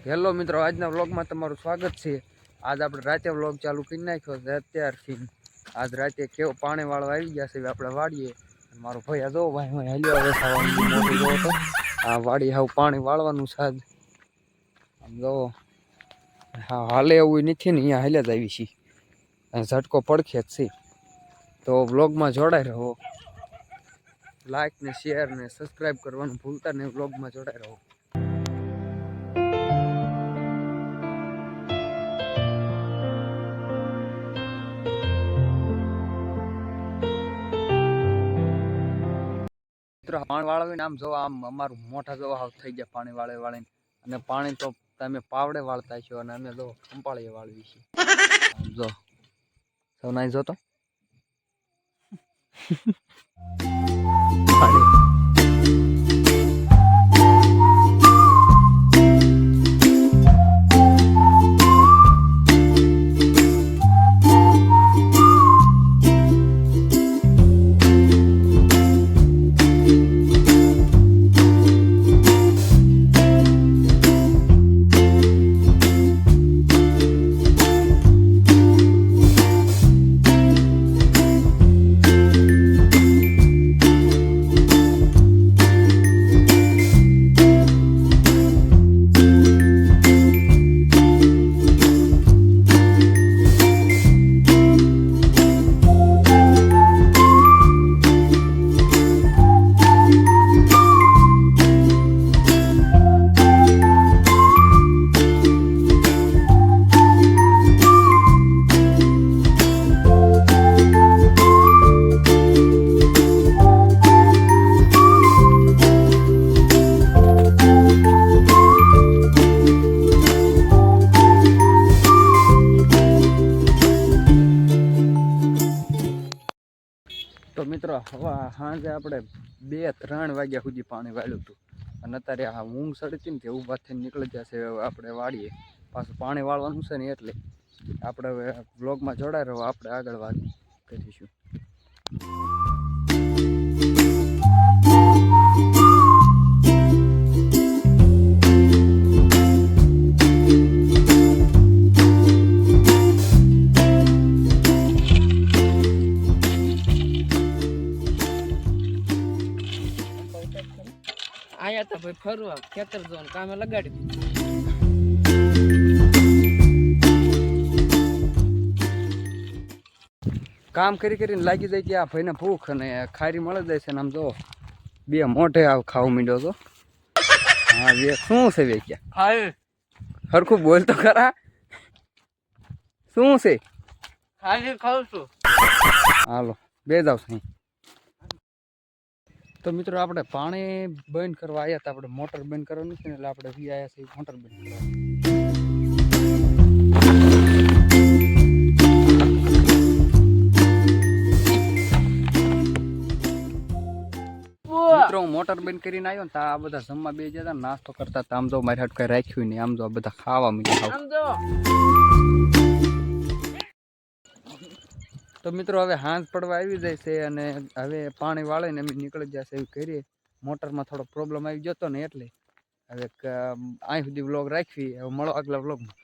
Hello મિત્રો, આજના વ્લોગમાં તમારું સ્વાગત છે। આજ આપણે રાતે વ્લોગ ચાલુ કરી નાખ્યો છે અત્યારથી। આજ રાતે કેવો પાણી વાળવા આવી ગયા છે આપણે વાડીએ। મારો ભાઈ આ જો ભાઈ હું હેલ્યો આવે ખાવાનું મોટું જો તો આ વાડી હાવ પાણી વાળવાનું છે આજ। આમ જો હા હાલે એવું નથી ને, અહીંયા હાલ્યા જ આવી છીએ, ઝટકો પડખે જ છે। તો વ્લોગમાં જોડાઈ રહો, લાઈક ને શેર ને સબસ્ક્રાઈબ કરવાનું ભૂલતા નહીં। વ્લોગમાં જોડાઈ રહો। પાણી વાળવીને આમ જો આમ અમારું મોઢા જો હાવ થઈ ગયા પાણી વાળીને। અને પાણી તો તમે પાવડે વાળતા છો અને અમે જો ખંપાળીએ વાળવી છીએ। આમ જો સૌનાઈ જો તો પાણી તો મિત્રો હવે સાંજે આપણે 2-3 વાગ્યા સુધી પાણી વાળ્યું હતું અને અત્યારે આ ઊંઘ સડતી ને તે ઊભા થઈને નીકળી જશે આપણે વાળીએ। પાછું પાણી વાળવાનું છે ને એટલે આપણે હવે વ્લોગમાં જોડાઈ રહો, આપણે આગળ વાત કરીશું। आया था भाई फरवा खेतर जोन कामे लगाड़ी दी। કામ કરી કરીને લાગી જાય કે આ ભાઈને ભૂખ અને ખારી મળી જાય છે ને આમ જો બે મોઢે આવ ખાવા માંડ્યો છો। હા બે શું છે બે ક્યાં ખાય હરખું બોલ તો ખરા, શું છે? ખાલી ખાવ છું। હાલો બે જાવ સહી। તો મિત્રો આપણે પાણી બંધ કરવા આવ્યા હતા, આપણે મોટર બંધ કરવાની છે ને એટલે આપણે વી આવ્યા છીએ મોટર બંધ કરવા। મિત્રો હું મોટર બંધ કરીને આવ્યો ને તો આ બધા જમવા બે જતા નાસ્તો કરતા હતા। આમ જો મારી હાથ કઈ રાખ્યું નહીં, આમ જો બધા ખાવા માંડ્યા। તો મિત્રો હવે હાંજ પડવા આવી જાય છે અને હવે પાણી વાળે ને અમે નીકળી જશે એવું કરીએ। મોટરમાં થોડો પ્રોબ્લેમ આવી જતો ને એટલે હવે અહીં સુધી વ્લોગ રાખવી। હવે મળો આગલા વ્લોગમાં।